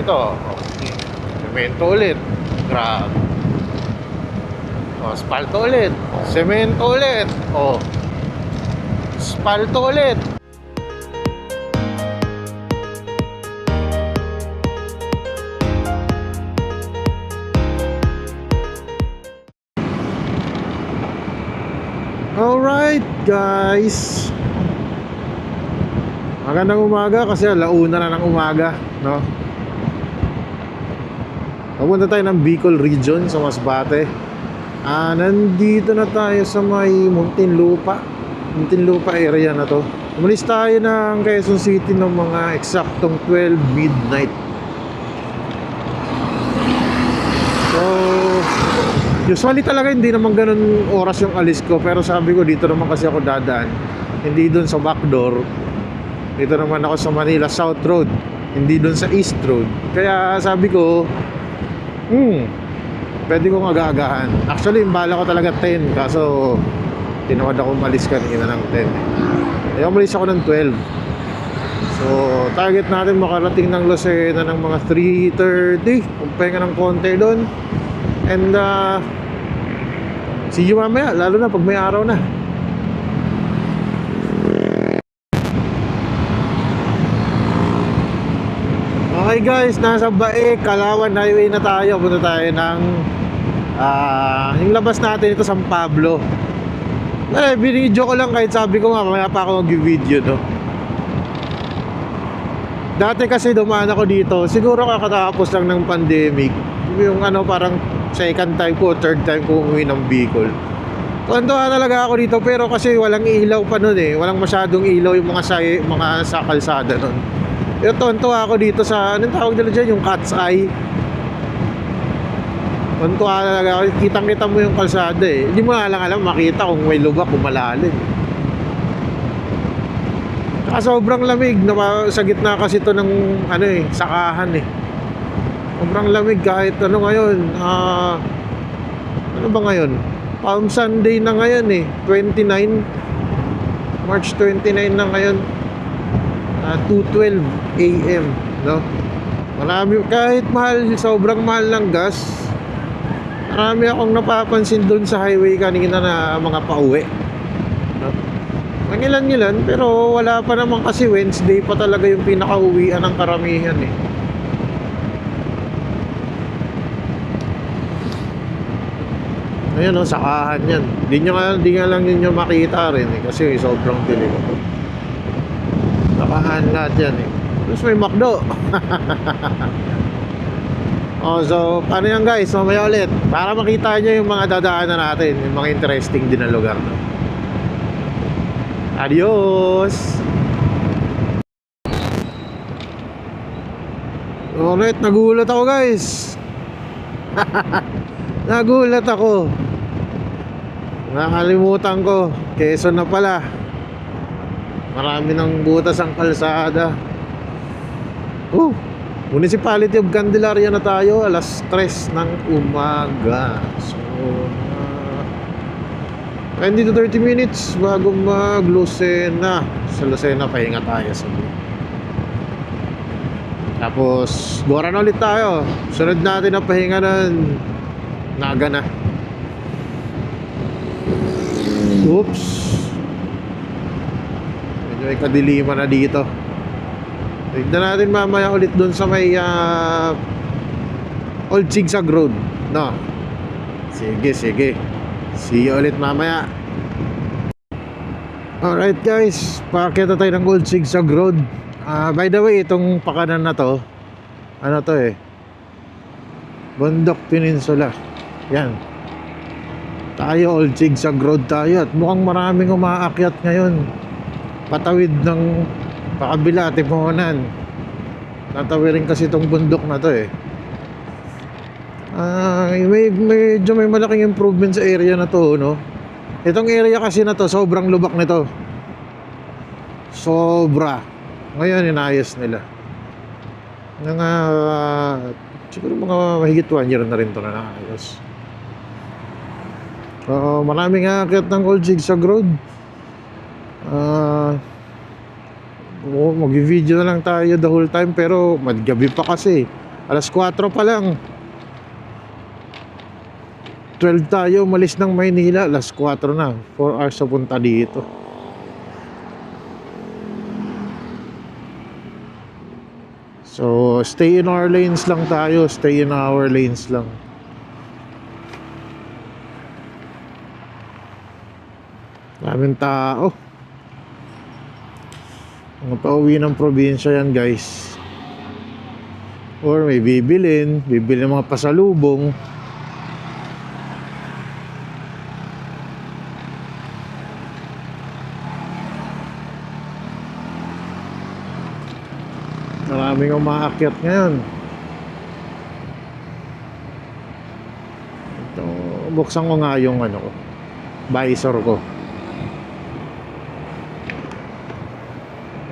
ito. Semento ulit. Grab. Spalto ulit. Semento ulit. Spalto ulit. Alright guys, magandang umaga kasi alauna na ng umaga, no? Pupunta tayo ng Bicol Region sa Masbate. Nandito na tayo sa may Muntinlupa area na to. Umalis tayo ng Quezon City ng mga eksaktong 12 midnight. So usually talaga hindi naman ganun oras yung alis ko, pero sabi ko dito naman kasi ako dadaan, hindi dun sa backdoor. Dito naman ako sa Manila South Road, hindi dun sa East Road. Kaya sabi ko pwede kong aga-agahan. Actually yung bala ko talaga 10, kaso tinawad ako umalis kanina ng 10. Kaya umalis ako ng 12. So target natin makarating ng Lucena ng mga 3:30, magpahinga ng konti doon. And see you mamaya, lalo na pag may araw na. Okay guys, nasa Bae, Kalawan Highway na tayo. Punta tayo ng yung labas natin ito, San Pablo. Binidyo ko lang kahit sabi ko mamaya pa ako mag-video, no? Dati kasi dumaan ako dito, siguro kakatapos lang ng pandemic. Yung parang second time ko, third time ko umuwi ng Bicol. Tuwan-tuwa talaga ako dito, pero kasi walang ilaw pa nun eh. Walang masyadong ilaw yung mga sa kalsada nun. Pero tuwan-tuwa ako dito sa, anong tawag nila dyan? Yung Cat's Eye. Tuwan-tuwa talaga ako. Kitang-kita mo yung kalsada eh. Hindi mo lang alam makita kung may lubak, kung malalim. Saka sobrang lamig. Sa gitna kasi ito ng sakahan eh. Sobrang lamig kahit ngayon. Ano ba ngayon? Palm Sunday na ngayon eh, 29 March 29 na ngayon. 2:12 AM, no? Marami, kahit sobrang mahal ng gas. Marami akong napapansin doon sa highway kanina na mga pauwi, no? Mangilan-ngilan, pero wala pa naman kasi Wednesday pa talaga yung pinaka-uwian ng karamihan eh. Ayan sakahan yan. Di nga lang ninyo makita rin eh, kasi sobrang dilim. Sakahan lahat yan eh. Plus may McDo. So paano yan guys, mamaya ulit para makita nyo yung mga dadaanan natin, yung mga interesting din na lugar, no? Adios. Alright, nagulat ako guys. Nagulat ako. Nakalimutan ko, Quezon na pala. Marami ng butas ang kalsada. Municipality of Candelaria na tayo. Alas 3 ng umaga. So 20 to 30 minutes bago mag Lucena. Sa Lucena pahinga tayo sa tapos Gora na ulit tayo. Sunod natin na pahinga ng Naga na. Oops. Medyo may kadiliman na dito. Tignan natin mamaya ulit dun sa may Old Zigzag Road, no? Sige. See you ulit mamaya. Alright guys, pakita tayo ng Old Zigzag Road. By the way, itong pakanan na to, ano to eh, Bundok Peninsula. Yan. Tayo Old Zigzag Road tayo. At mukhang maraming umaakyat ngayon. Patawid ng pakabila, Timonan. Tatawirin kasi itong bundok na to eh. Medyo may malaking improvement sa area na to, no? Itong area kasi na to, sobrang lubak nito. Sobra. Ngayon inayos nila. Siguro mga mahigit 1 year na rin to na naayos. Maraming aakyat ng Old Zigzag Road. Mag-video na lang tayo the whole time, pero maggabi pa kasi. Alas 4 pa lang. 12 tayo, umalis ng Maynila. Alas 4 na. 4 hours sa punta dito. So, stay in our lanes lang tayo. Stay in our lanes lang. Daming tao. Mga pauwi ng probinsya yan, guys. Or may bibilin mga pasalubong. Maraming umaakyat ngayon. Ito, buksan ko nga yung ano ko, visor ko.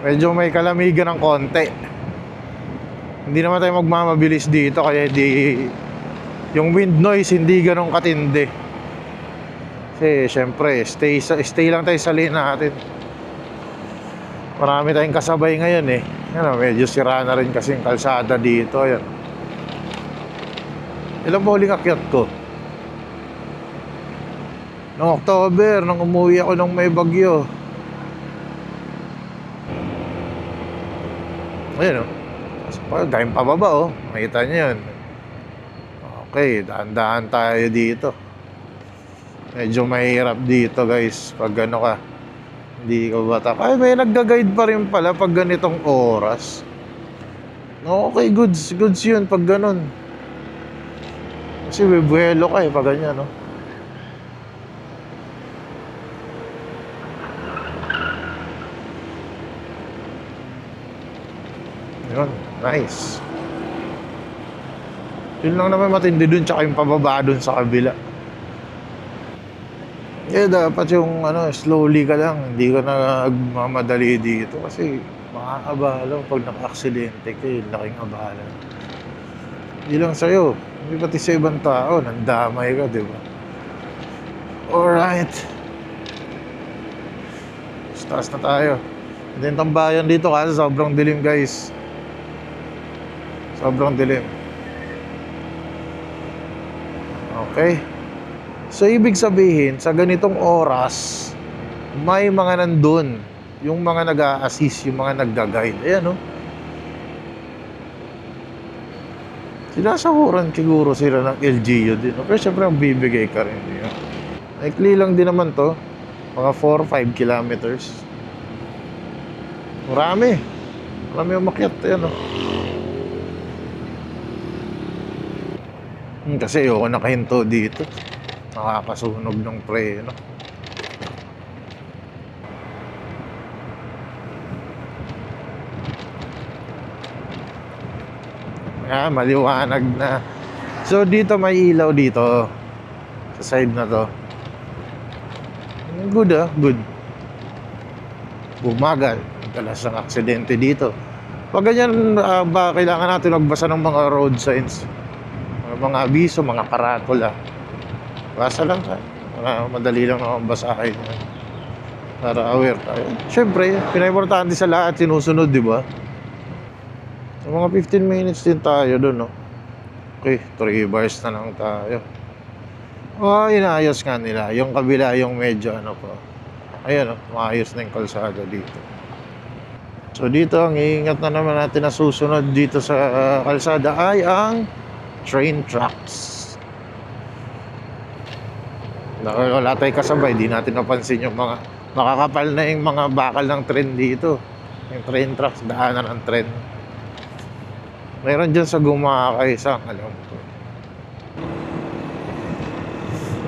Medyo may kalamigan ng konti. Hindi naman tayo magmamabilis dito, kaya yung wind noise hindi ganun katindi. Kasi syempre stay lang tayo sa lane natin. Marami tayong kasabay ngayon eh. Ano, medyo sira na rin kasi yung kalsada dito. Ayan. Ilang ba huling akyat ko? Noong October, nung umuwi ako ng may bagyo. Ayan o. Dahil pababa o. Makita nyo yun. Okay, daan-daan tayo dito. Medyo mahirap dito guys. Pag ano ka, hindi ka bata. Ay, may nagga-guide pa rin pala pag ganitong oras. Okay, goods yun pag ganun. Kasi buwelo ka eh pag ganyan, no? Yun, nice. Yun lang naman matindi dun, tsaka yung pababa dun sa kabila. Dapat yung ano, slowly ka lang. Hindi ka nagmamadali dito kasi makakabala pag naka-aksidente ka, laking abala. Hindi lang sa'yo, hindi pati sa ibang tao, nandamay ka, di ba? Alright. Taas na tayo. Hindi yung tambayan dito kasi sobrang dilim guys. Sobrang dilim. Okay. So ibig sabihin, sa ganitong oras, may mga nandun, yung mga nag-a-assist, yung mga nagga-guide. Ayan, no? Sinasahuran siguro sila ng LGU din. Pero syempre, ang bibigay ka rin. Likely lang din naman to. Mga 4-5 kilometers. Marami umakyat. Ayan, no? Kasi ayoko nakahinto dito. Nakakasunog ng preno. Maliwanag na. So dito may ilaw dito sa side na to. Good good. Bumagal. Talas ng aksidente dito. Pag ganyan, ba kailangan natin magbasa ng mga road signs, mga abiso, mga karatula. Basa lang tayo. Madali lang naman basahin yan para aware tayo. Siyempre, pinaka-importante sa lahat sinusunod, di ba? So, mga 15 minutes din tayo doon, no? Okay, 3 bars na lang tayo. Inaayos nga nila. Yung kabila, yung medyo ano po. Ayan, no? Maayos na yung kalsada dito. So dito, ang iingat na naman natin na susunod dito sa kalsada ay ang train tracks. Wala tayong kasabay, di natin napansin yung mga makakapal na yung mga bakal ng tren dito. Yung train tracks, daanan ng tren. Meron dyan sa Gumakay, alam ko.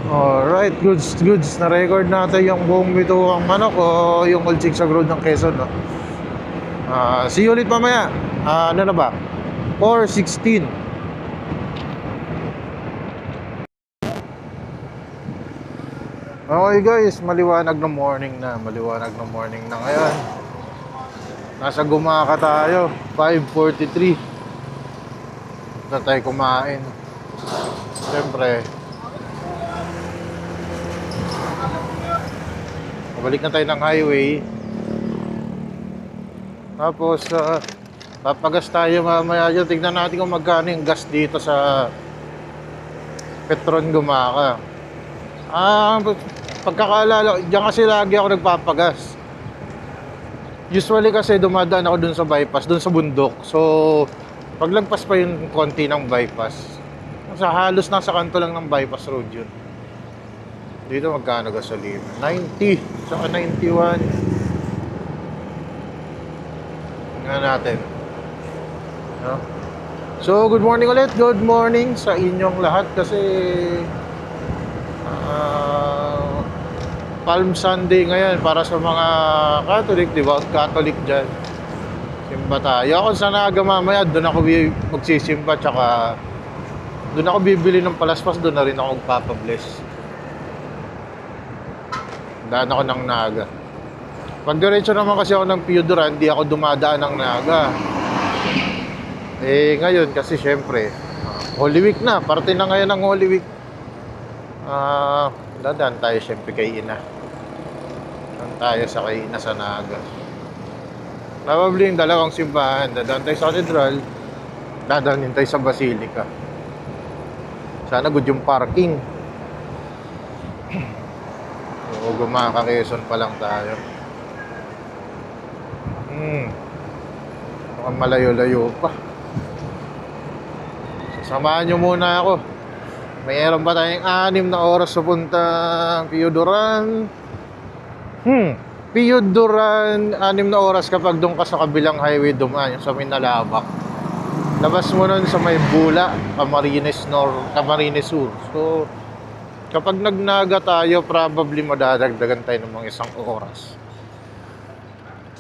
Alright, goods. Na-record natin yung buong bituang manok o yung Old Zigzag Road ng Quezon, no? See you ulit mamaya. Ano na ba? 4:16. Okay guys, maliwanag na morning na ngayon. Nasa Gumaka tayo, 5:43. Na tayo kumain. Siyempre, balik na tayo ng highway. Tapos Papagas tayo mamaya dyan. Tignan natin kung magkano yung gas dito sa Petron Gumaka. Pagkakaalala, diyan kasi lagi ako nagpapagas. Usually kasi dumadaan ako dun sa bypass, dun sa bundok. So, paglagpas pa yung konti ng bypass, halos nasa kanto lang ng bypass road yun. Dito magkano gasolina? 90, saka 91. Tingnan natin. No? So, good morning ulit. Good morning sa inyong lahat kasi Palm Sunday ngayon para sa mga Catholic, di ba? Catholic dyan. Simba tayo. Ako sa Naga mamaya, doon ako magsisimba, tsaka doon ako bibili ng palaspas, doon na rin ako magpapabless. Daan ako ng Naga. Pag diretso naman kasi ako ng Pio Duran, hindi ako dumadaan ng Naga. Eh ngayon kasi syempre, Holy Week na, parte na ngayon ng Holy Week. Dadaan tayo syempre kay Ina. Dadaan tayo sa kay Ina sa Naga. Probably yung dalawang simbahan. Dadaan tayo sa Cathedral, dadaan din tayo sa Basilica. Sana good yung parking. O Gumaka Quezon pa lang tayo. Mukhang malayo-layo pa. Samahan nyo muna ako. Mayroon pa tayong 6 na oras sa puntang Pio Duran. Pio Duran, 6 na oras kapag doon ka sa kabilang highway dumaan, yung sa Minalabak. Labas mo nun sa may Bula, Camarines Sur. So, kapag nagnaga tayo, probably madadagdagan tayo ng mga 1 oras.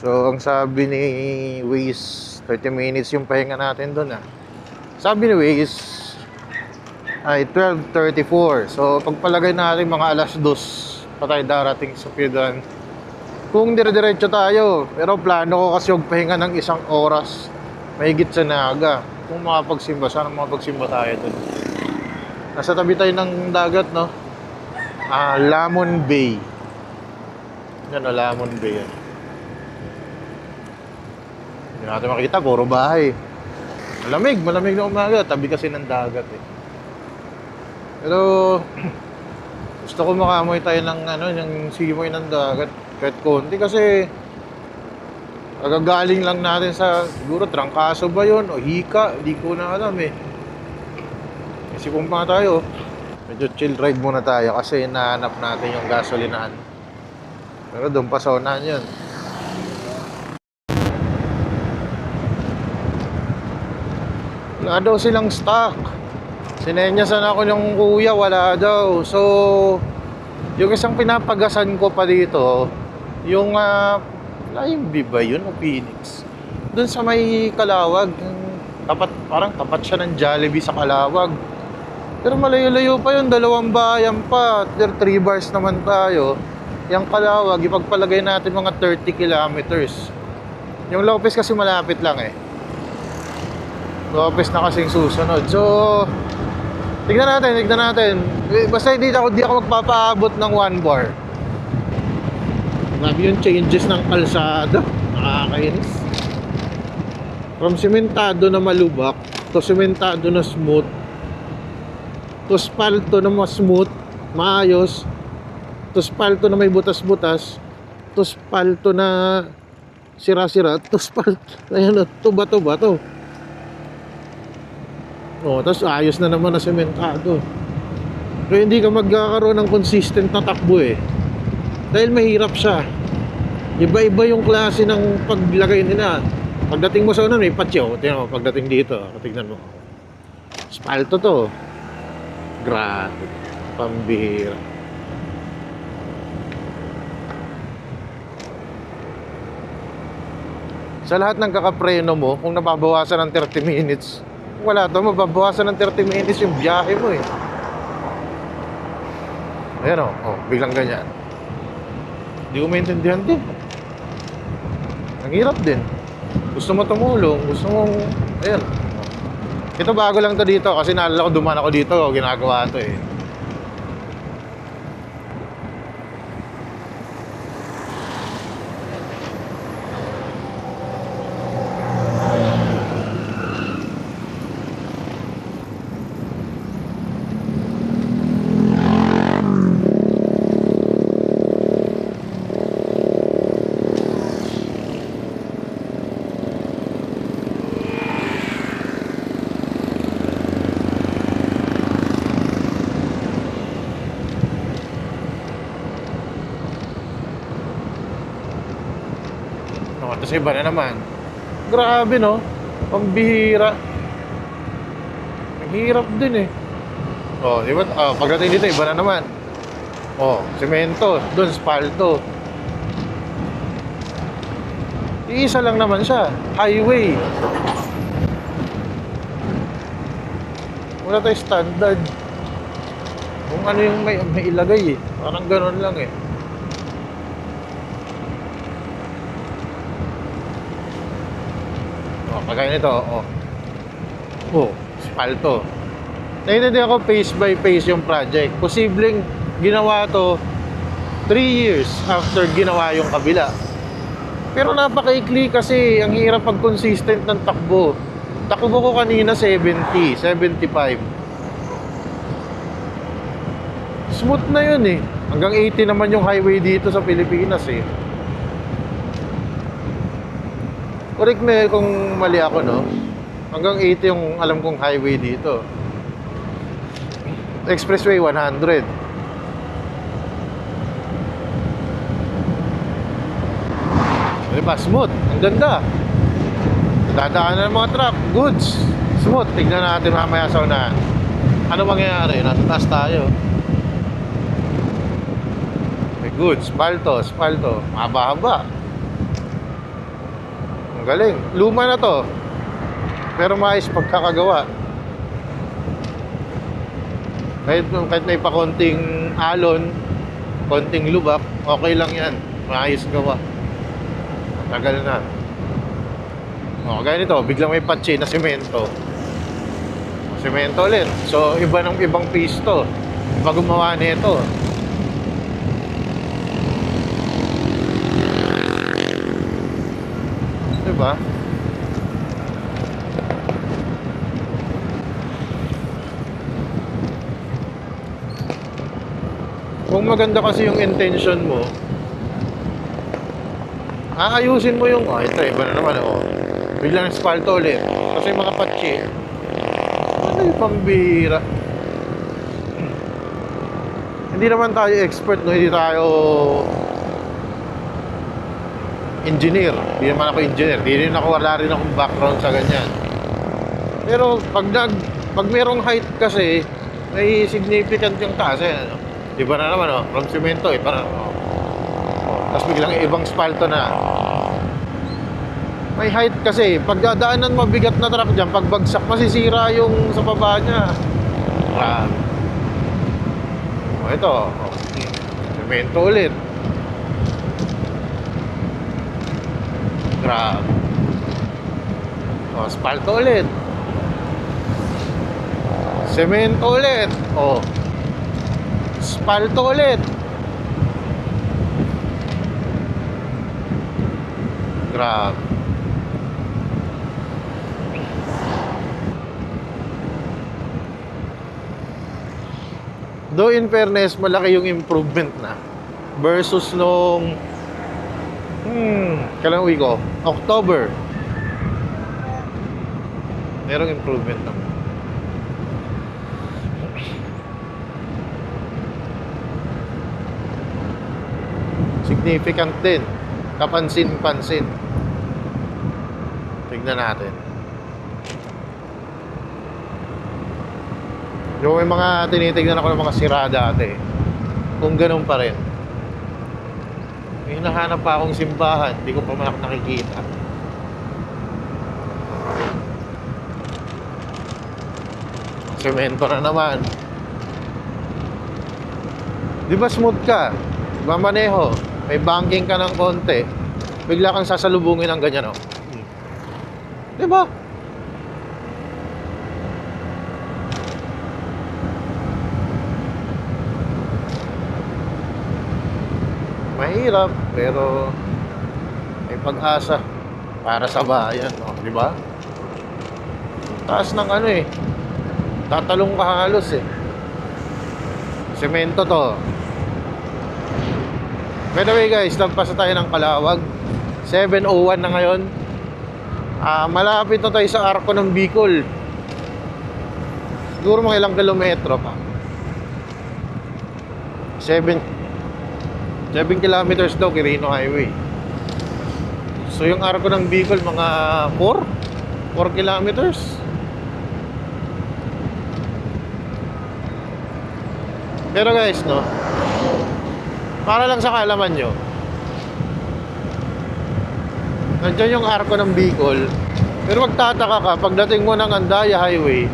So, ang sabi ni Waze, 30 minutes yung pahinga natin doon. Sabi ni Waze, ay 12:34. So, pagpalagay natin mga alas 2 pa tayo darating sa Pidan. Kung dire-diretso tayo, pero plano ko kasi magpahinga ng 1 oras mahigit sa Naga. Kung makapagsimba, sana makapagsimba tayo dun. Nasa tabi tayo ng dagat, no? Lamon Bay. Yan, Lamon Bay. Hindi natin makita, puro bahay. Malamig na umaga. Tabi kasi ng dagat Pero gusto ko makamoy tayo ng yung simoy ng dagat kahit konti kasi agagaling lang natin sa siguro Trangkaso ba yun o Hika, di ko na alam Isipon pa tayo. Medyo chill ride muna tayo kasi nahanap natin yung gasolinahan. Pero doon pa sa unahan yun. Wala daw silang stock. Sinenyasan ako ng kuya, wala daw. So, yung isang pinapagasan ko pa dito, yung Flying Bee ba yun o Phoenix? Doon sa may Calawag, parang tapat siya ng Jollibee sa Calawag. Pero malayo-layo pa yun, 2 bayan pa. 3 bars naman tayo. Yung Calawag, ipagpalagay natin mga 30 kilometers. Yung Lopez kasi malapit lang Lopez na kasing susunod. So, tignan natin. Basta hindi ako magpapaabot ng 1 bar. Grabe yung changes ng kalsada. Nakakainis. From sementado na malubak to sementado na smooth to spalto na mas smooth, maayos, to spalto na may butas-butas, to spalto na sira-sira, to spalto, ayan, tuba-tuba to. Tapos ayos na naman na sementado. Pero hindi ka magkakaroon ng consistent na takbo dahil mahirap siya. Iba-iba yung klase ng paglagay nila. Pagdating mo sa may patio, tingnan mo, pagdating dito, tingnan mo. Spalto to. Grabe. Pambihira. Sa lahat ng kakapreno mo, kung nababawasan ng 30 minutes, wala to, mababawasan ng 30 minutes yung biyahe mo Ayan biglang ganyan. Hindi ko maintindihan din. Ang hirap din. Gusto mo tumulong, gusto mo, ayan. Ito bago lang to dito kasi naalala ko dumaan ako dito, ginagawa to Tapos iba na naman. Grabe, no? Pambihira. Ang hirap din eh. Oh, di ba? Pagdating dito, iba na naman. Oh, semento. Doon, spalto. Iisa lang naman siya. Highway. Wala tayo standard. Kung ano yung may ilagay eh. Parang gano'n lang eh. Oh, kagaya nito, oh. Oh, spalto. Naiintindihan ko phase by phase yung project. Posibleng ginawa to 3 years after ginawa yung kabila. Pero napaka-ikli kasi ang hirap pag consistent ng takbo. Takbo ko kanina 70, 75. Smooth na yun eh. Hanggang 80 naman yung highway dito sa Pilipinas eh. Correct me kung mali ako, no? Hanggang 80 yung alam kong highway dito. Expressway 100. Diba? Smooth. Ang ganda. Dadaanan ng mga truck. Goods. Smooth. Tignan natin mamaya sa unahan. Ano mangyayari? Nasa taas tayo. May goods. Spalto. Spalto. Mahaba-haba. Ang galing. Luma na to. Pero maayos pagkakagawa. Kahit may pa konting alon, konting lubak, okay lang yan. Maayos gawa. Tagal na. O, gaya nito, biglang may patsi na semento. Semento ulit. So, iba ng ibang piece to. Iba gumawa nito. Diba? Kung maganda kasi yung intention mo, aayusin mo yung, ito, iba na naman, biglang espalto ulit. Kasi mga patsi, ano yung pambira? Hindi naman tayo expert, no? Hindi tayo engineer. Hindi naman ako engineer. Hindi rin ako, wala rin akong background sa ganyan. Pero pag merong height kasi, may significant yung taas eh. Iba na naman, from semento eh. Parang, tapos biglang ibang spalto na. May height kasi. Pag dadaanan mabigat na truck dyan, pag bagsak, masisira yung sa baba niya. Ito. Semento ulit. Grabe. Spalto ulit. Semento ulit. Spalto ulit. Grabe. Though in fairness, malaki yung improvement na versus nung kailan uwi ko? October. Merong improvement naman. Significant din. Kapansin-pansin. Tignan natin. Yung may mga tinitignan ako ng mga sira dati. Kung ganun pa rin. May hinahanap pa akong simbahan. Hindi ko pa man nakikita. Semento na naman. Di ba smooth ka? Mamaneho. May banking ka ng konti. Bigla kang sasalubungin ng ganyan, oh. Di ba? Mahirap, pero may pag-asa para sa bayan, no? Di ba? Taas ng ano eh. Tatalong ka halos eh. Semento to. By the way guys, lagpas na tayo ng Calawag. 7:01 na ngayon. Malapit na tayo sa arko ng Bicol. Siguro mga ilang kilometro pa. 7 kilometers daw, Quirino Highway. So yung arko ng Bicol mga 4 kilometers. Pero guys, no, para lang sa kaalaman nyo, nandiyan yung arko ng Bicol. Pero magtataka ka, pagdating mo ng Andaya Highway,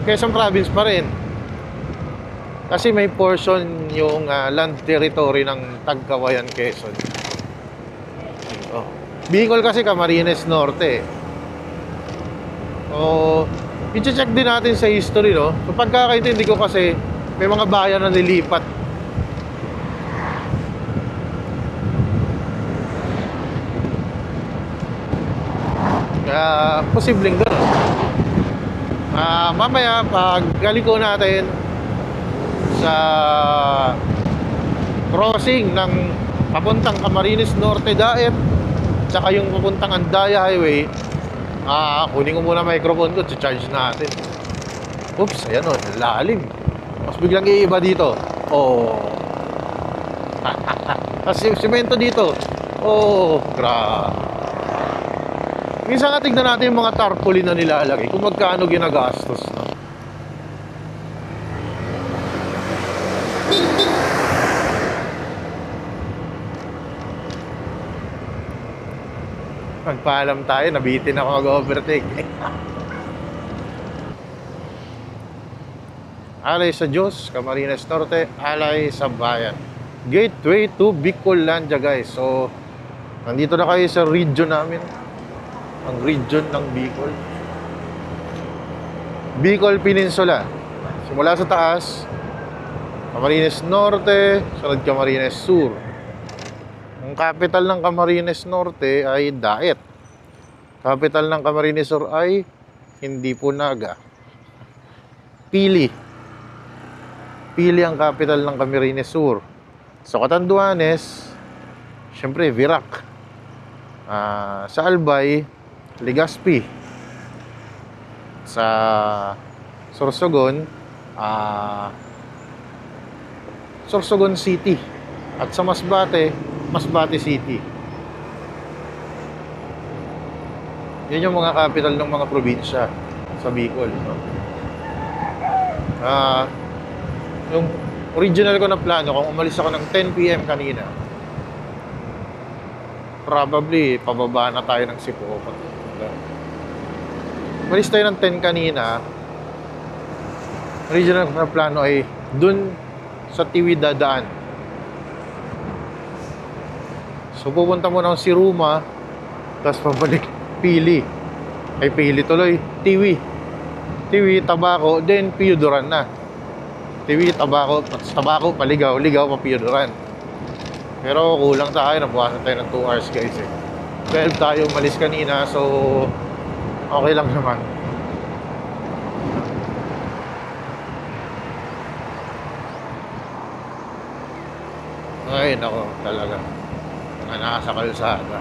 Quezon Province pa rin. Kasi may portion yung land territory ng Tagkawayan, Quezon. Oh. Bicol kasi Camarines Norte. Oh, i-check din natin sa history, no? So, pagkakaintindi ko kasi may mga bayan na nilipat. Kaya posibleng gano'n. Mamaya pag galiko natin sa crossing ng papuntang Camarines Norte Daet tsaka yung papuntang Andaya Highway, kunin ko muna microphone ko, charge natin. Oops, ayan o, lalim. Mas biglang iiba dito. Oh. Kasi simento dito. Oh, grabe. Minsan nga tignan natin yung mga tarpaulin na nilalagay kung magkano ginagastos, no? Magpaalam tayo, nabitin ako mag-overtake. Alay sa Diyos, Camarines Norte, alay sa bayan. Gateway to Bicolandia, guys. So, nandito na kayo sa region namin. Ang region ng Bicol. Bicol Peninsula. Simula sa taas, Camarines Norte, sunod Camarines Sur. Ang capital ng Camarines Norte ay Daet. Capital ng Camarines Sur ay hindi po Naga. Pili. Pili ang capital ng Camarines Sur. Sa Catanduanes, syempre Virac. Sa Albay, Legazpi. Sa Sorsogon, Sorsogon City. At sa Masbate, Masbate City. Yun yung mga capital ng mga probinsya sa Bicol, no? Yung original ko na plano, kung umalis ako ng 10 PM kanina, probably pababa na tayo ng Sipo. Umalis tayo ng 10 kanina, original ko na plano ay dun sa Tiwi dadaan. So pupunta muna akong Siruma, tapos pabalik Pili. Ay Pili tuloy, Tiwi. Tiwi, Tabaco, then Piyuduran na. Tiwi, Tabaco, Paligaw, Ligaw, Piyuduran. Pero kulang tayo, nabukasan tayo ng 2 hours guys eh. 12 tayo umalis kanina, so okay lang naman. Ay, nako, talaga. Mga nasa kalsada.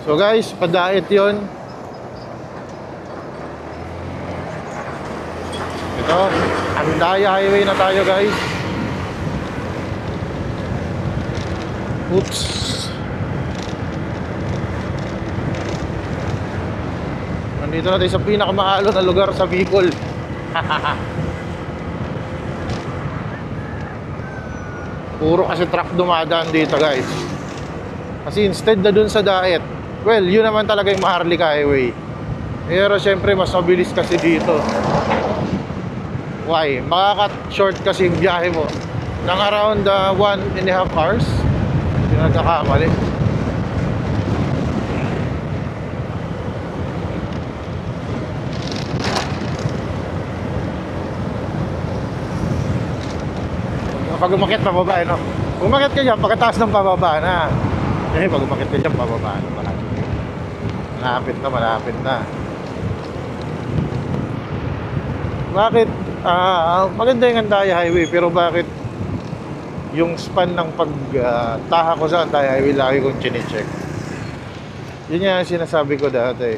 So guys, padait yon. Ito, Andaya Highway na tayo guys. Oops. Nandito na tayo sa pinakamahalo na lugar sa Bicol. Puro kasi truck dumadaan dito guys. Kasi instead na dun sa Daet, well, yun naman talaga yung Maharlika Highway. Pero syempre, mas mabilis kasi dito. Why? Makaka-short kasi yung biyahe mo ng around 1.5 hours. Hindi na nagkakamali. Pag umakit, pababa, no? Umakit ka dyan, pagkataas ng pababa na. Eh, pag umakit ka dyan, pababa na. Malapit na. Bakit? Maganda yung Antaya Highway, pero bakit yung span ng pagtaha ko sa Antaya Highway lagi kong chinecheck? Yun nga sinasabi ko dati.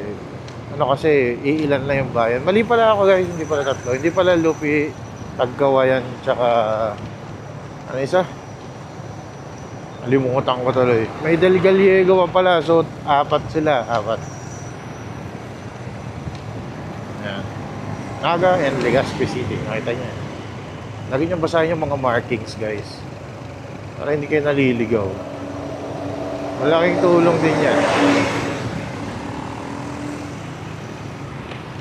Ano kasi, iilan na yung bayan. Mali pala ako guys, hindi pala tatlo. Hindi pala Lupi, Tagkawayan, tsaka ano isa? Limutan ko tuloy. May Del Gallego pa pala, so apat sila, apat. Yan. Naga and Legazpi City. Nakita niya. Lagi niyong basahin yung mga markings guys. Para hindi kayo naliligaw. Malaking tulong din yan.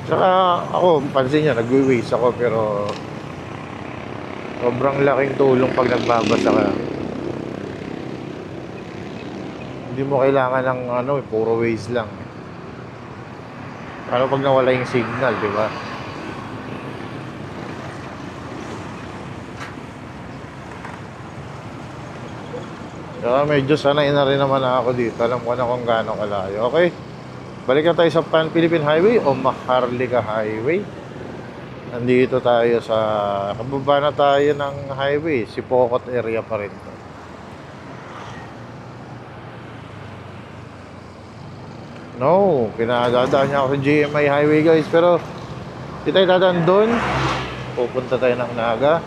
Tsaka ako, pansin niya, nagwi-waste ako pero sobrang laking tulong pag nagbabasa ka. Hindi mo kailangan ng puro waste lang. Ano pag nawala yung signal, di ba? Kaya medyo sanay na rin naman ako dito. Alam ko na kung gaano kalayo. Okay? Balik na tayo sa Pan Philippine Highway o Maharlika Highway. Nandito tayo sa kababa na tayo ng highway. Sipocot area pa rin to. No, pinadadaan niya ako sa GMI Highway guys. Pero di tayo dadaan doon. Pupunta tayo ng Naga.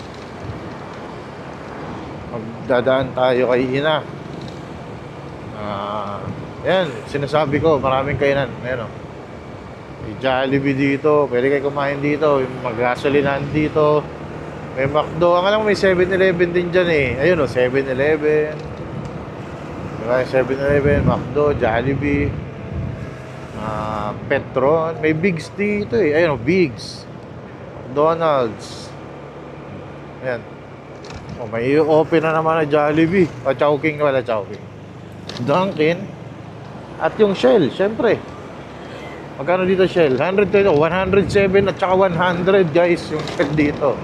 Magdadaan tayo kay Ina. Yan, sinasabi ko, maraming kainan. Ayan o. May Jollibee dito, pwede kayo kumain dito. May magasolinahan dito. May McDo. Ang alam mo, may 7-Eleven din dyan eh. Ayun o, 7-Eleven. Diba, 7-Eleven, McDo, Jollibee. Petron. May Bigs dito eh. Ayun o, Bigs. McDonald's. Ayan. Oh, may open na naman na Jollibee. O, Chowking, wala Chowking. Dunkin. At yung Shell, syempre. Magkano dito Shell? 120, 107 at saka 100 guys yung Shell dito.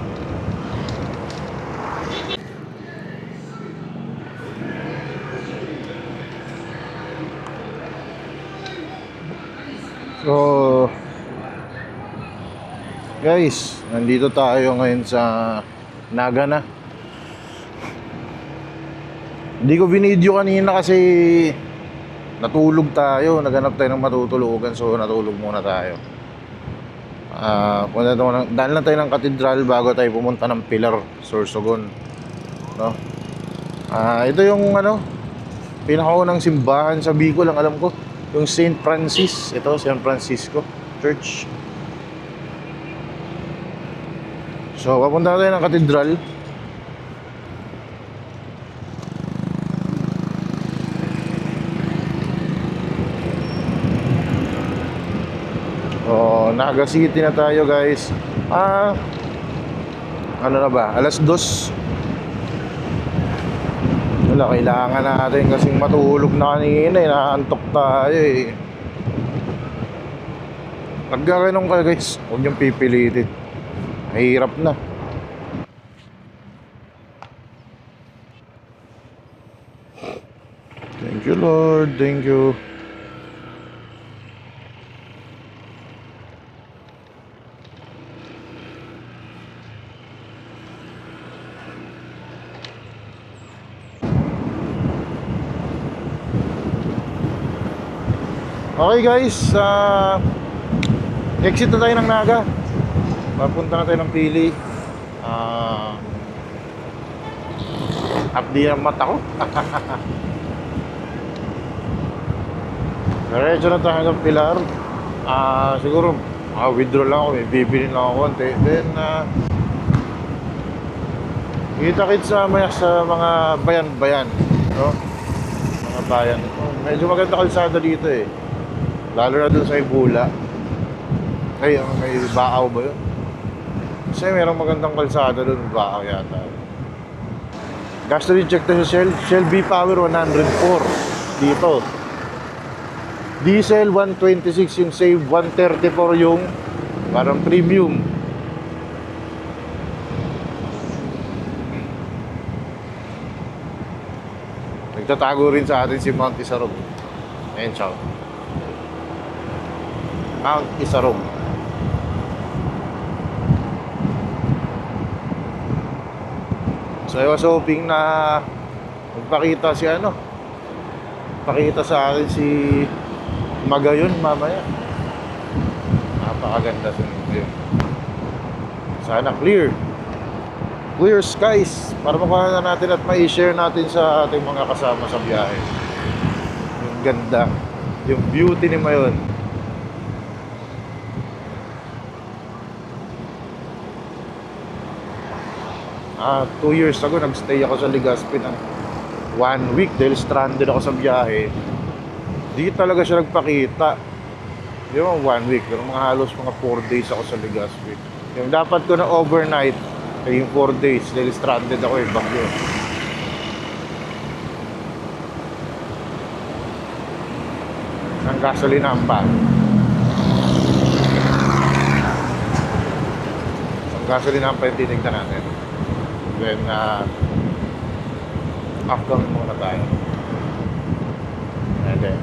So, guys, nandito tayo ngayon sa Naga na. Hindi ko binidyo kanina kasi natulog tayo, naghanap tayo ng matutulugan, so natulog muna tayo. Dahil lang tayo ng katedral bago tayo pumunta ng Pilar, Sorsogon, no? Ito yung pinakaunang simbahan sa Bicol, ang alam ko, yung St. Francis. Ito, San Francisco Church. So papunta tayo ng katedral. Naga City na tayo guys. Ano na ba? Alas 2. Wala, kailangan natin kasing matulog na kanina eh. Naantok tayo eh. Pagkakainong ka guys, huwag niyong pipilitin. Mahirap na. Thank you Lord, thank you. Okay guys, exit na tayo ng Naga. Papunta na tayo ng Pili. Updi ang mata ko. Diretso na tayo ng Pilar. Siguro withdraw lang ako, may bibili lang ako konti. Then kita-kits sa mga bayan-bayan, no? Mga bayan. Medyo maganda kalsada dito eh. Lalo na dun sa Ibula. Ay, may Baaw ba yun? Kasi merong magandang kalsada dun, Baaw yata. Gasoline check tayo sa Shell V-Power 104 dito. Diesel 126 yung Save, 134 yung parang premium. Nagtatago rin sa atin si Monty Sarog. Ayan, ciao. Mount Isarog. So I was hoping na magpakita si pakita sa akin si Magayon mamaya. Napakaganda sa yun. Sana clear skies para makuha na natin at mai-share natin sa ating mga kasama sa biyahe. Yung ganda, yung beauty ni Mayon. 2 years ago nagstay ako sa Legazpi ng 1 week dahil stranded ako sa biyahe. Di talaga siya nagpakita. Di ba 1 week, pero halos mga 4 days ako sa Legazpi. Yung dapat ko na overnight ay yung 4 days dahil stranded ako bagyo. Ang gasolina ang ban. Ang gasolina ang titignan natin. Then upcoming muna tayo. And then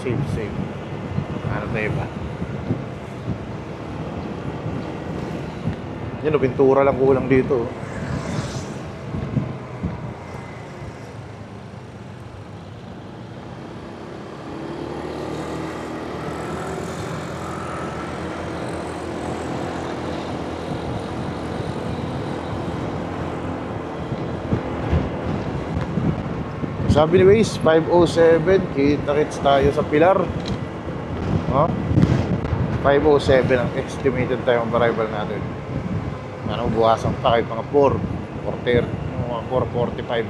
safe. Ano tayo ba? Yun o, pintura lang kulang dito. Sabi ni Waze, 5:07, kita-kits tayo sa Pilar. 5:07 ang estimated time of arrival natin. Ano, buwasan pa kahit mga 4:40, mga 4:45.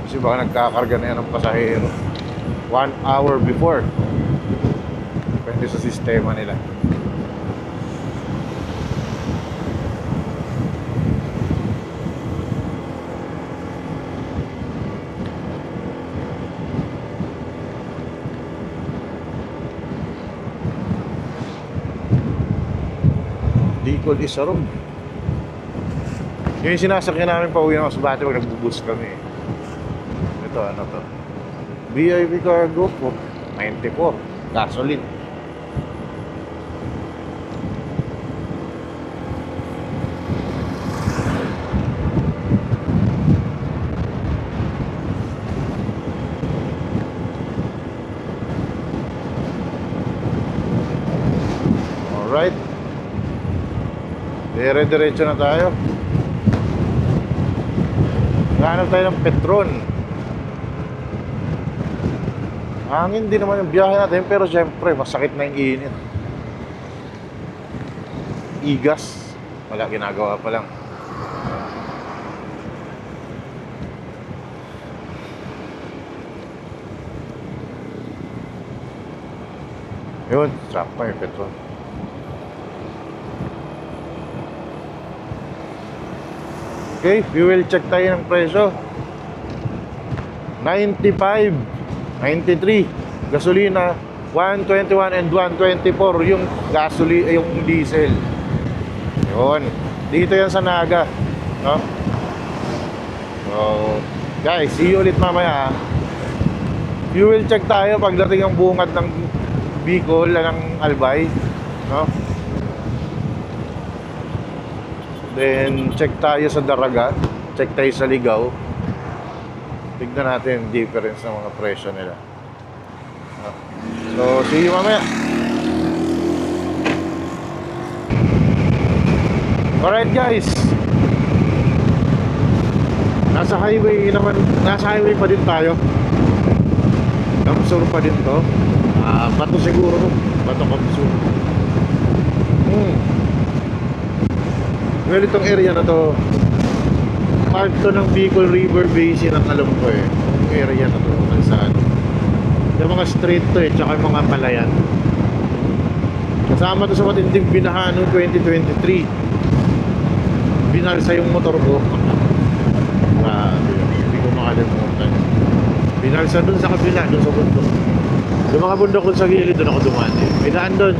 Kasi baka nagkakarga na yan ng pasahero 1 hour before. Depende sa sistema nila. Bicol Isarog. Yung sinasakyan namin pa uwi ng Masbate pag nagbubus kami. Ito, ano to? VIP Cargo po 94 gasoline. Alright, dire-diretso na tayo. Hanap tayo ng Petron. Hangin din naman yung biyahe natin, pero syempre masakit na yung init. Igas, wala, ginagawa pa lang. Yun, sakto yung Petron. Okay, fuel check tayo ng presyo. 95, 93 gasolina, 121 and 124 yung yung diesel. Yun, dito yan sa Naga, no? So guys, see you ulit mamaya. Fuel check tayo pagdating ang bungad ng Bicol, ng Albay, no? Then check tayo sa Daraga, check tayo sa Ligaw. Tignan natin yung difference ng mga presyo nila. So see you mamaya. Alright guys, nasa highway pa din tayo. Kamsur pa din to. Bato siguro to, Bato Kamsur. Well, itong area na to, part to ng Bicol River Basin ang alam ko yung area na to, kung saan yung mga street to tsaka yung mga palayan. Kasama to sa matinding binaha noong 2023. Binalsa yung motor ko. Grabe, hindi ko makalimutan. Binalsa dun sa kabila, dun sa bundok. Yung mga bundok dun sa gilid, dun ako dumaan may daan dun.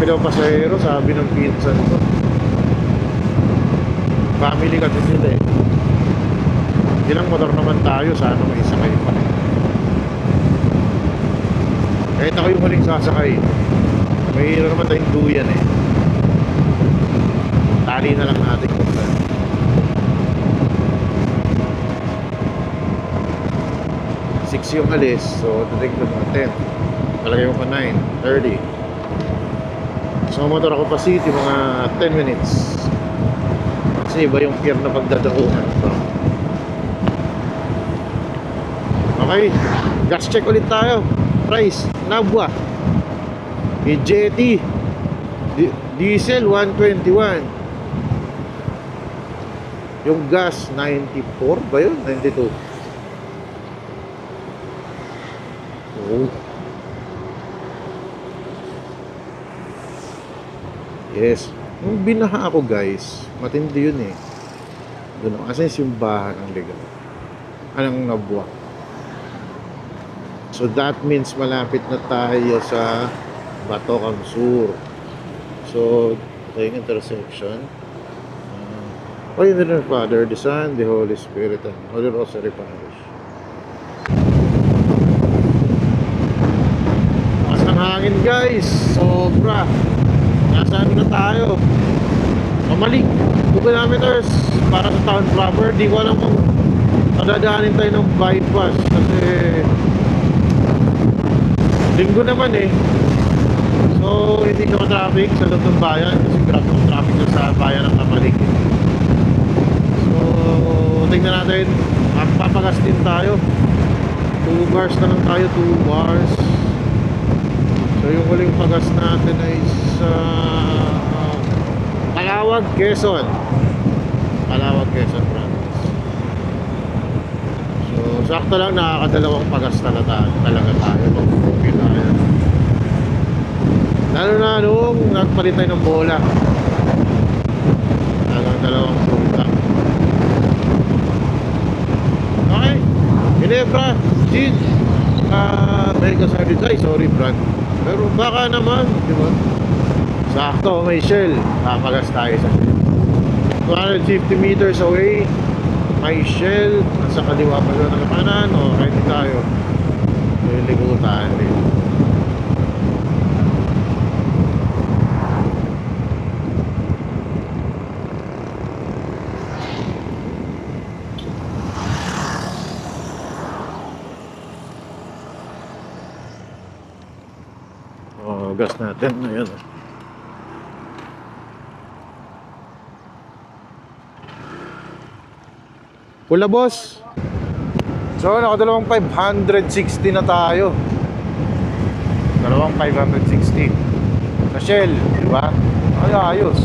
daw pasahero, sabi ng pinsan ko. Family kasi sila eh. Ilang motor naman tayo, sana may sakay pa. Kahit ako yung huling sasakay, may hiro naman tayong duyan eh. Tali na lang natin kung saan. Yung alis, so dating ko mga 10, talagay mo pa 9:30. So motor ako pa city mga 10 minutes kasi iba yung pier na pagdadakuhan. So, okay, gas check ulit tayo. Price, Nabwa EJT diesel 121, yung gas 94 ba yun? 92. Oh. Yes. Nung binaha ako guys, matindi yun eh. Doon kasi simbahan ang legal. Anong Nabwa. So that means malapit na tayo sa Bato Kamsur. So ito yung intersection. Oh, in the name of the Father, the Son, the Holy Spirit, and Holy Rosary Parish. Hangin guys, sobra. Nasaan na tayo? Mamalig 2 kilometers para sa town proper. Di ko alam kung madadaanin tayo ng bypass kasi linggo naman eh. So hindi na traffic sa loob ng bayan kasi grabe yung traffic na sa bayan ng Mamalig. So tingnan natin, magpapagas din tayo. 2 bars na lang tayo, 2 bars. So yung huling pagas natin ay sa Calawag, Quezon. Calawag, Quezon province. So sakto lang, nakakadalawang pagas talaga tayo. Okay tayo. Lalo na nung nagpalit tayo ng bola. Dalawang punta. Okay, Ginebra, Gin, American Sardines. Ay, sorry Brad. Pero baka naman, di ba? Sakto, may Shell. Papagas tayo sa Shell. 250 meters away, may Shell. Nasa kaliwa pa doon ng kanan. O, ready tayo. Liligutan rin. Gas natin, ayan. Pula boss. So nakadalawang 560 na tayo. Dalawang 560 sa Shell, di ba? Ay, ayos.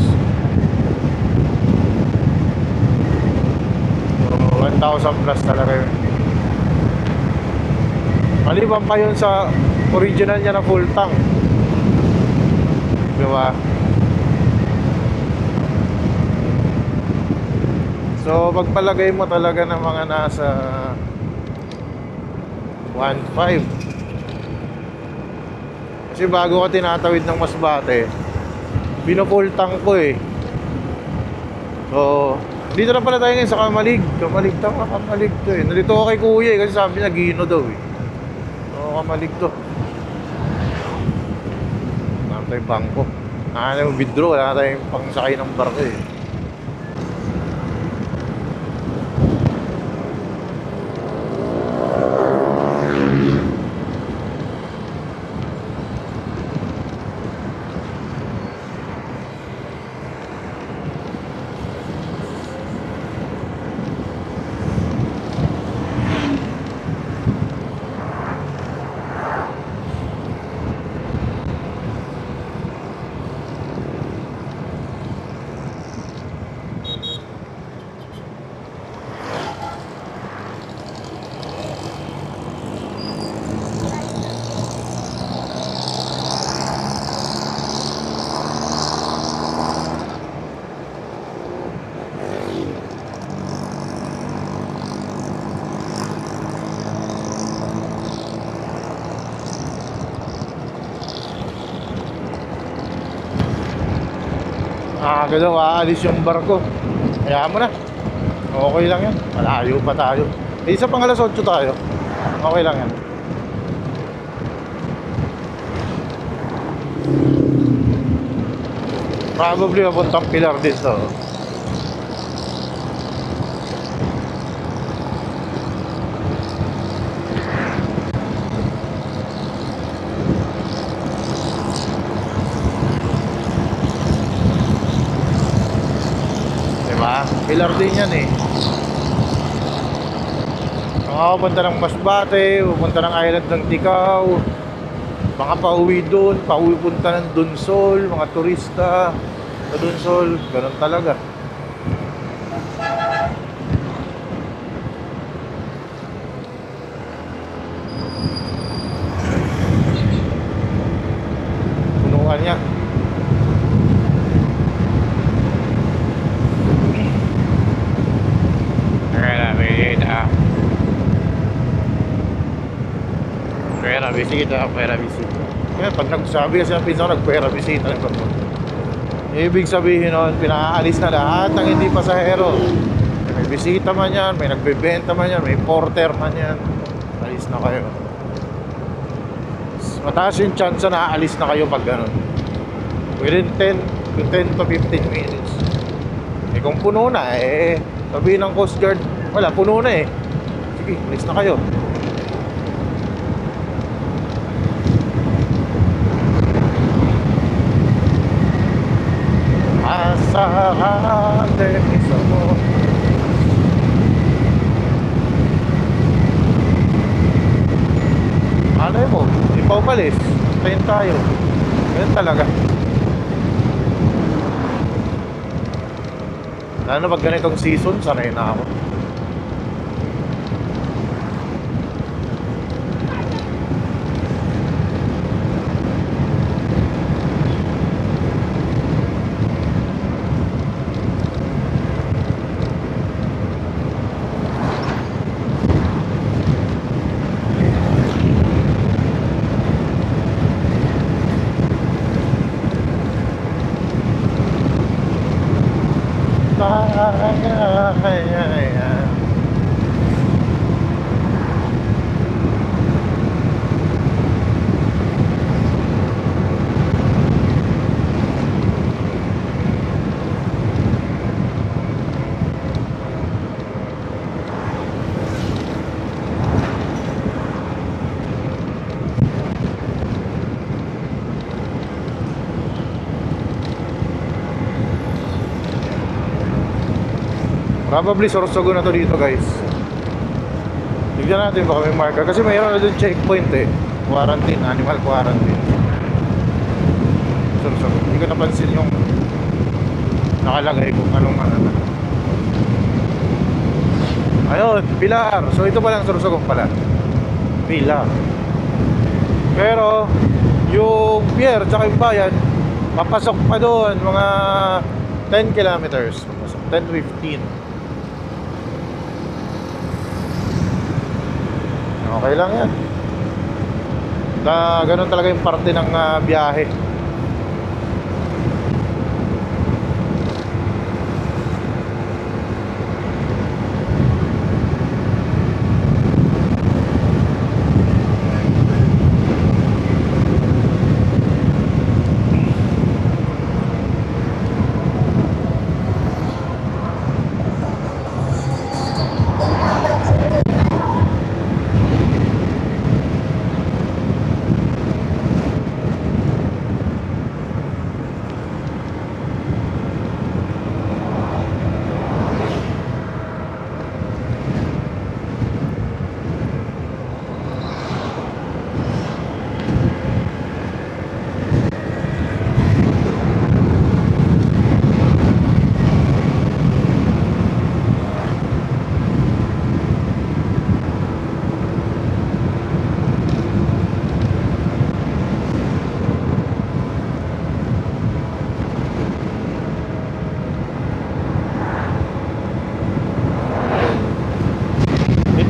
So, 1,000 plus talaga yun. Maliban pa yun sa original niya na full tank, diba? So pagpalagay mo talaga ng mga nasa 1.5. Kasi bago ko tinatawid ng Masbate, pino-full tank ko eh. So dito na pala tayo ngayon sa Kamalig. Kamalig to eh. Nalito ako kay kuya eh, kasi sabi niya Gino daw eh. So Kamalig to. Tayong bangko. Nakakala withdraw, wala tayong pangsakay ng barko eh. maaga daw aalis yung barko. Kaya mo na. Okay lang yan. Malayo pa tayo. Isa pang alas 8 tayo. Okay lang yan. Probably mapuntang Pilar din to. Diba? Pilar din yan eh. Pupunta ng Masbate, pupunta ng Island ng Ticao, mga pauwi doon, pauwi punta ng Dunsol, mga turista sa Dunsol, ganun talaga. Punuan niya. Pera bisita, pera bisita. Kaya pag nagsabi kasi ng pinsan ko, nagpera bisita. Ibig sabihin nun, pinaalis na lahat ng hindi pasahero. May bisita man yan, may nagbebenta man yan, may porter man yan. Alis na kayo. Mataas yung chance na aalis na kayo pag ganun. Within 10 to 15 minutes. Eh kung puno na, sabihin ng Coast Guard, wala, puno na eh. Sige, alis na kayo. Asahan din isa mo. Alay mo, di pa umalis. Tayin tayo. Ganyan talaga. Lalo pag ganitong season, sanay na ako. Probably Sorsogon na to dito guys. Tignan natin baka may marker. Kasi mayroon na doon checkpoint eh. Quarantine, animal quarantine. Sorsogon. Hindi ko napansin yung nakalagay kung anong ayun, Pilar. So ito palang Sorsogon pala. Pilar. Pero yung pier tsaka yung bayan, papasok pa doon mga 10 kilometers. 10 to 15. Okay lang yan. Ganun talaga yung parte ng biyahe.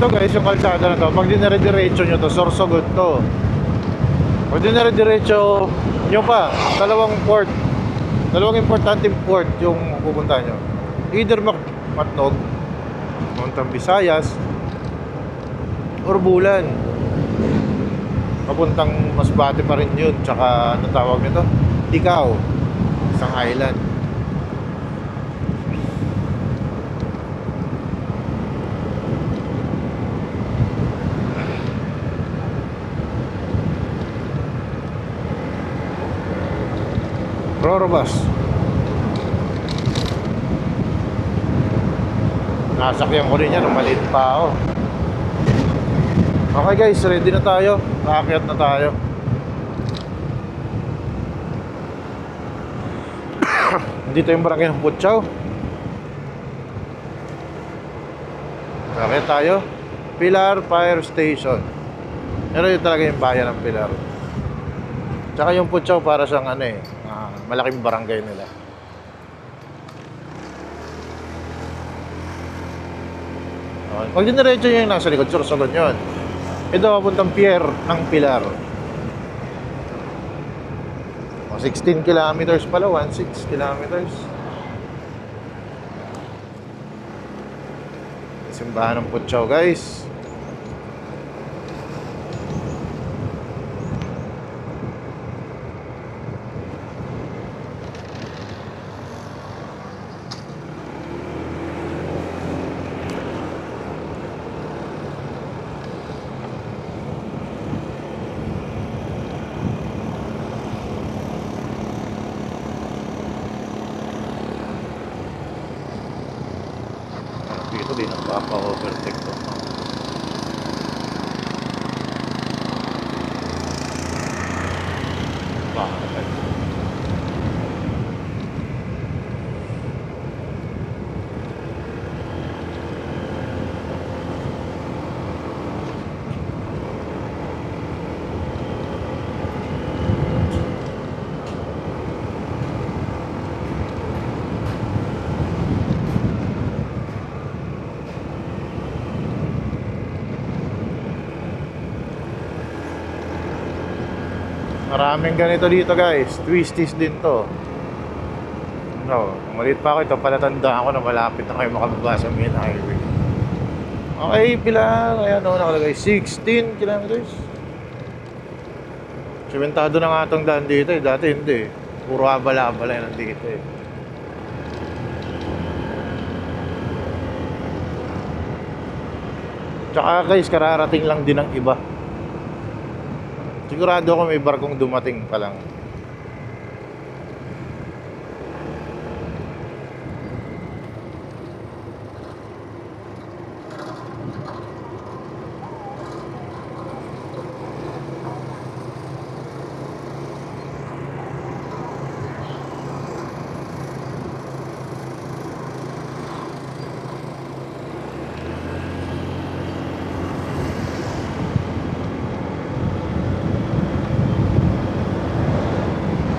Ito guys, yung kalsada na to, pag dinire-diretso nyo to, Sorsogon to. Pag dinire-diretso nyo pa, dalawang port, Dalawang importanteng port yung pupunta nyo. Either Matnog, Montang Visayas, or Bulan. Papuntang Masbate pa rin yun. Tsaka ano tawag nito? Ikaw, isang island. Rorobas. Nasakyan ko rin yan, maliit pa ako. Okay guys, ready na tayo. Nakakyat na tayo. Dito yung barangay ng Butchaw. Nakakyat tayo. Pilar Fire Station. Pero yun talaga yung bayan ng Pilar. Tsaka yung Butchaw para siyang malaking barangay nila. Okay. Pag diniretso nyo yung nasa likod, Sorsogon yun. Ito papuntang pier ng Pilar. 16 kilometers pala, 16 kilometers. Simbahan ng Butchaw guys. Dito din ang papa-overtake to. Bakit? Maraming ganito dito guys. Twisties din to. No, maliit pa ako ito. Palatandaan ko na malapit na kayo makababa sa main highway. Okay, pila. Ayan o, nakalagay 16 kilometers. Sementado na nga itong daan dito eh. Dati hindi. Puro abala-abala yan nandito eh. Tsaka guys, kararating lang din ng iba. Sigurado ako may barkong dumating pa lang.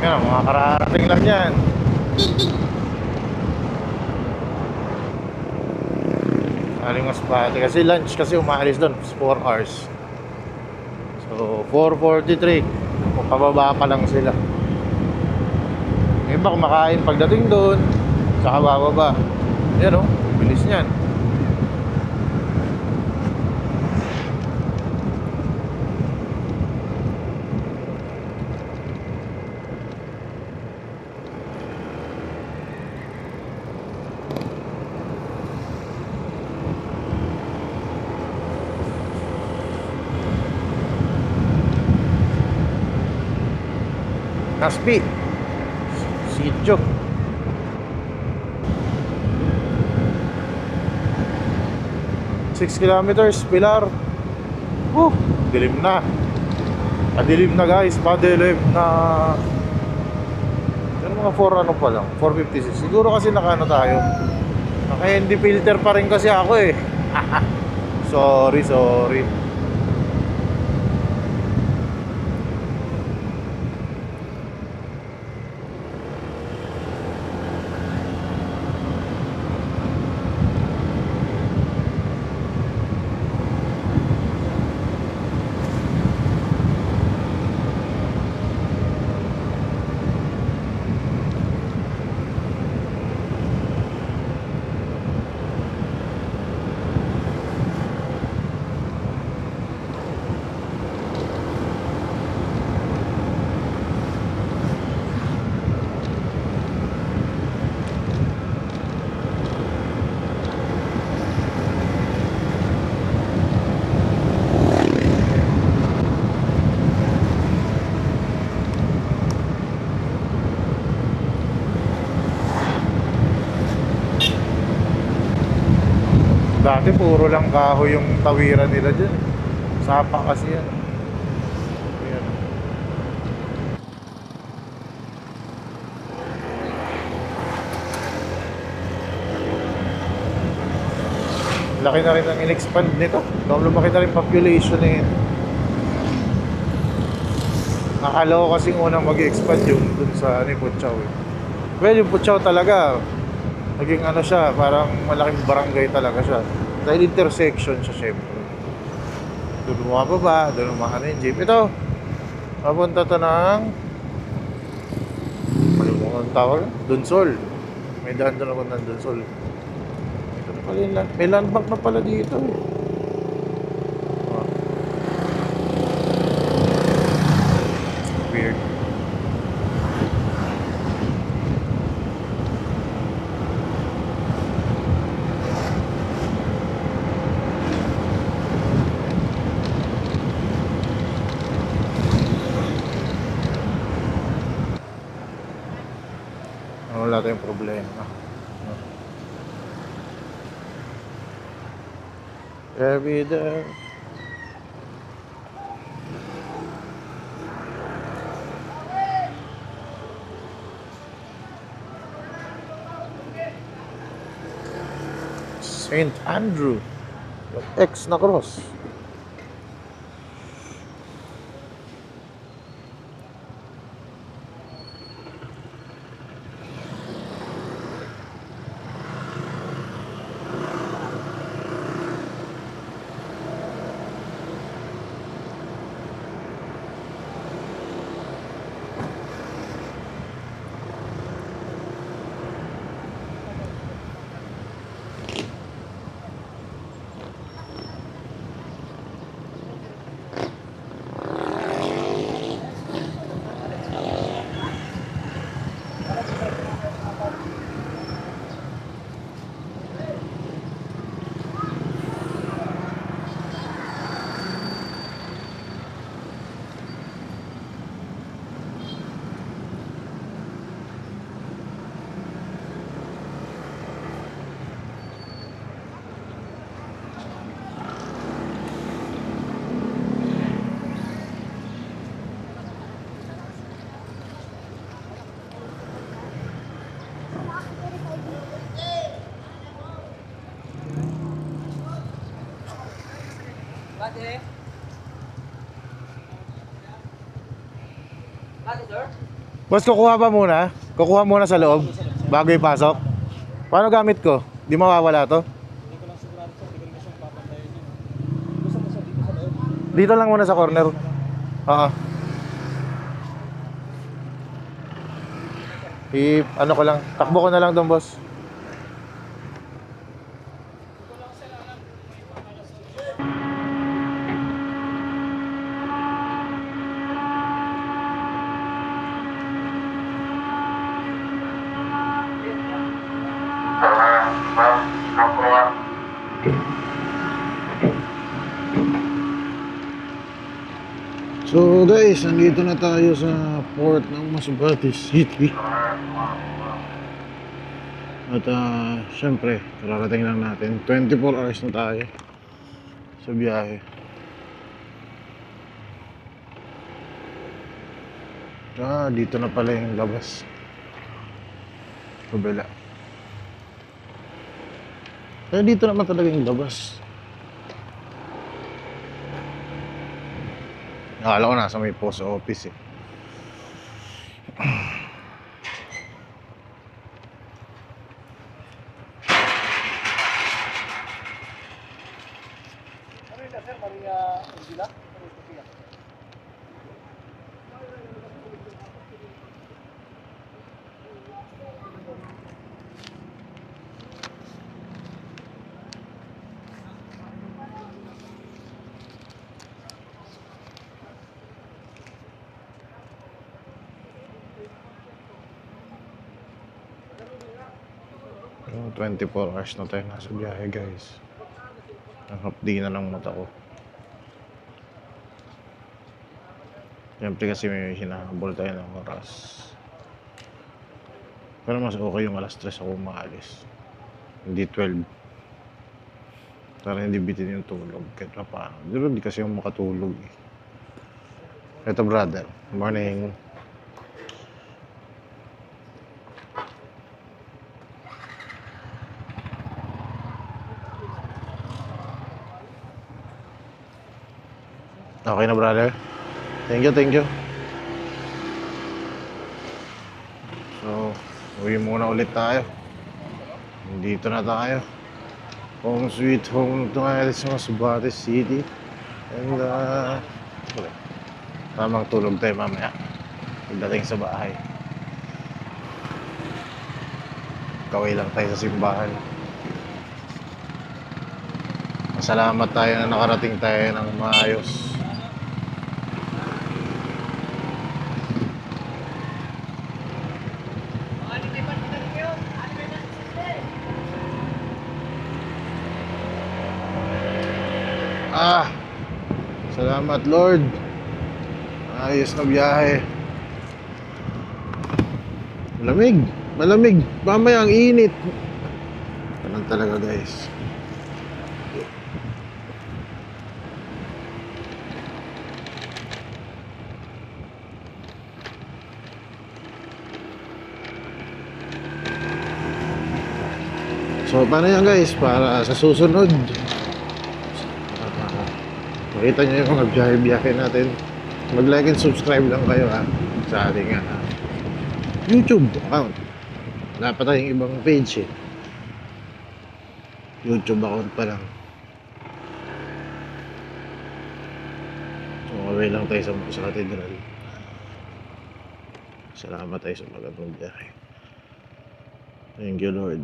Yan, mga kararating lang yan. Aling Masbate. Kasi lunch kasi umaalis doon 4 hours. So 4:43. Pababa pa lang sila. Iba kumakain pagdating doon, saka bababa. Yan o, bilis niyan. Naspi Sitio. Six kilometers, Pilar. Dilim na. Padilim na guys, padilim na. Pero mga 4 ano pa lang, 456. Siguro kasi nakano tayo. Naka-ND filter pa rin kasi ako eh. Sorry. Dati puro lang kahoy yung tawiran nila dyan. Sapa kasi yan. Ayan. Laki na rin ang in-expand nito. Lumaki na rin population eh. Akala ko kasing unang mag-expand yung dun sa Puchao eh. Well, yung Puchao talaga, naging ano siya, parang malaking barangay talaga siya. Dahil intersection siya syempre. Doon bumababa, doon umahano yung jeep. Ito, papunta to ng, malimutan ang tawag, Dunsol. May daan doon ako ng Dunsol. Ito na pala yung may landmark na pala dito eh. Oh. Weird. Wala tayong problema. Every day. St. Andrew. X na cross. Boss, kukuha pa muna? Kukuha muna sa loob bago ipasok? Paano gamit ko? Di mawawala to? Hindi ko lang sigurado sir, hindi ko rin siyang papantayin yun. Gusto mo sir dito sa loob? Dito lang muna sa corner. Oo. Ano ko lang, takbo ko na lang doon, boss. So guys, nandito na tayo sa port ng Masbate City. At syempre, kararating lang natin. 24 hours na tayo sa biyahe. Dito na pala yung labas. Kabila. Dito naman talaga yung labas. Akala ko nasa may post office eh. Ano yun sir? Maria Angela? Maria Sofia? Oh, 24 hours na tayo nasa biyahe guys. Nakapdi na lang mata ko. Siyempre kasi may hinahabol tayo ng oras. Pero mas okay yung alas 3 ako maalis. Hindi 12. Para hindi bitin yung tulog. Kahit pa paano. Hindi kasi yung makatulog eh. Ito brother. Morning. Okay na brother. Thank you, thank you. So, uwi muna ulit tayo. Dito na tayo. Home sweet home tayo sa Masbate City. And wala. Tamang tulog tayo mamaya. Pagdating sa bahay. Kaway lang tayo sa simbahan. Masalamat tayo na nakarating tayo ng maayos. Salamat Lord. Ayos na biyahe. Malamig. Malamig. Mamaya ang init. Ganun talaga guys. So paano yan guys? Para sa susunod makita nyo yung mga biyahe-biyahe natin. Mag-like and subscribe lang kayo sa ating YouTube account. Wala pa tayong ibang page eh. YouTube account pa lang. So away lang tayo sa katedral. Salamat tayo sa magandang biyahe. Thank you Lord.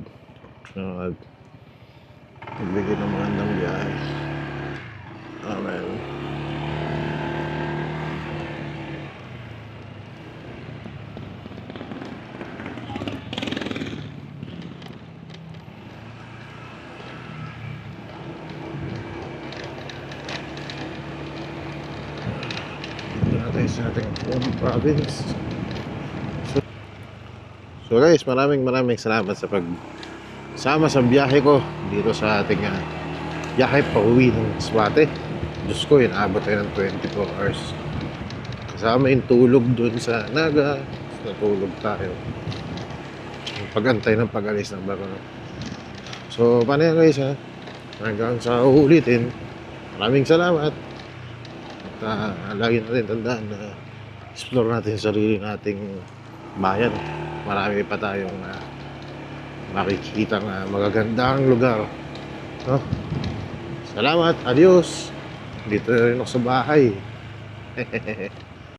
Nagbigay ng magandang biyahe. Amen. Dito na tayo sa ating home province. So guys, maraming salamat sa pagsama sa biyahe ko dito sa ating biyahe pa uwi ng Masbate. Diyos ko, inaabot tayo ng 24 hours. Kasama yung tulog dun sa Naga. Natulog tayo. Pag-antay ng pag-alis ng Bacoor. So, paano yan guys hanggang sa uulitin. Maraming salamat. At lagi natin tandaan na explore natin yung sarili nating bayan. Marami pa tayong makikita magagandang lugar. No? Salamat, adios. Dito na rin ako sa bahay.